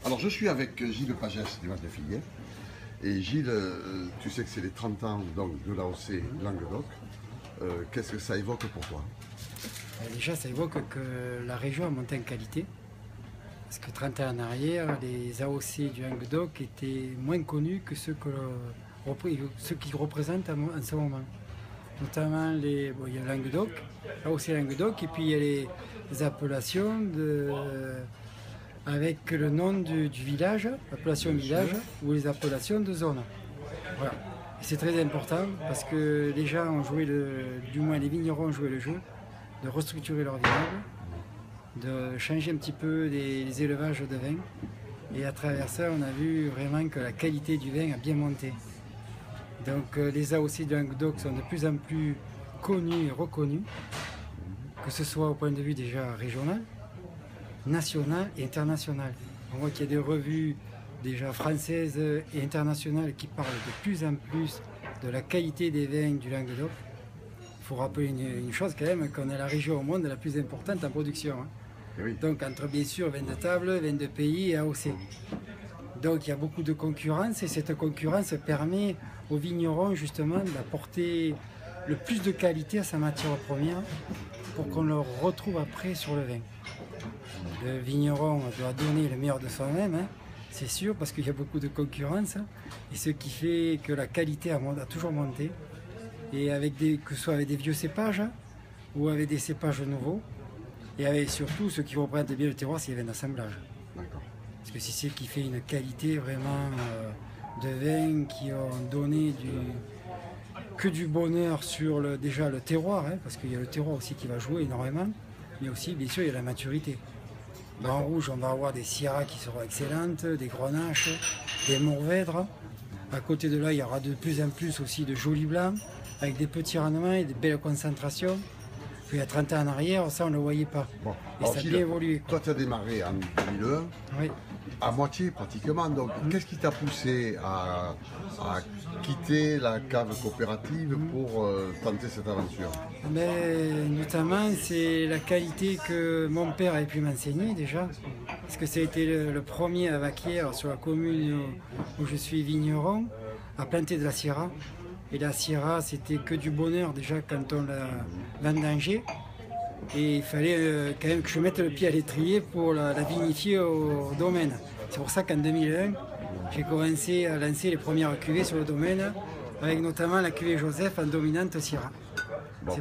Alors je suis avec Gilles Pagès du Mas de Figuier. Et Gilles, tu sais que c'est les 30 ans donc, de l'AOC Languedoc. Qu'est-ce que ça évoque pour toi? Déjà, ça évoque que la région a monté en qualité. Parce que 30 ans en arrière, les AOC du Languedoc étaient moins connus que ceux qu'ils représentent en ce moment. Notamment, il y a Languedoc, AOC Languedoc, et puis il y a les appellations avec le nom du village, appellation village, ou les appellations de zone. Voilà. C'est très important parce que les gens ont joué, du moins les vignerons ont joué le jeu de restructurer leur vignoble, de changer un petit peu les élevages de vin. Et à travers ça, on a vu vraiment que la qualité du vin a bien monté. Donc les AOC du Languedoc sont de plus en plus connus et reconnus, que ce soit au point de vue déjà régional, national et international. On voit qu'il y a des revues déjà françaises et internationales qui parlent de plus en plus de la qualité des vins du Languedoc. Il faut rappeler une chose quand même, qu'on est la région au monde la plus importante en production. Oui. Donc entre bien sûr vins de table, vins de pays et AOC. Donc il y a beaucoup de concurrence et cette concurrence permet aux vignerons justement d'apporter le plus de qualité à sa matière première pour qu'on le retrouve après sur le vin. Le vigneron doit donner le meilleur de soi-même, c'est sûr, parce qu'il y a beaucoup de concurrence, et ce qui fait que la qualité a toujours monté, et que ce soit avec des vieux cépages ou avec des cépages nouveaux, et avec surtout ce qui représente bien le terroir, c'est les vins d'assemblage. Parce que c'est ce qui fait une qualité vraiment de vins qui ont donné que du bonheur sur déjà le terroir, parce qu'il y a le terroir aussi qui va jouer énormément, mais aussi bien sûr il y a la maturité. En rouge, on va avoir des syrahs qui seront excellentes, des grenaches, des mourvèdres. À côté de là, il y aura de plus en plus aussi de jolis blancs, avec des petits rendements et des belles concentrations. Puis il y a 30 ans en arrière, ça on ne le voyait pas. Bon. Et ça a bien évolué. Toi, tu as démarré en 2001, oui. À moitié pratiquement. Donc, qu'est-ce qui t'a poussé à quitter la cave coopérative pour tenter cette aventure? Notamment, c'est la qualité que mon père avait pu m'enseigner déjà. Parce que ça a été le premier à Vaquières, sur la commune où je suis vigneron, à planter de la syrah. Et la syrah, c'était que du bonheur déjà quand on la vendangeait. Et il fallait quand même que je mette le pied à l'étrier pour la vinifier au domaine. C'est pour ça qu'en 2001, j'ai commencé à lancer les premières cuvées sur le domaine, avec notamment la cuvée Joseph en dominante Syrah. Bon.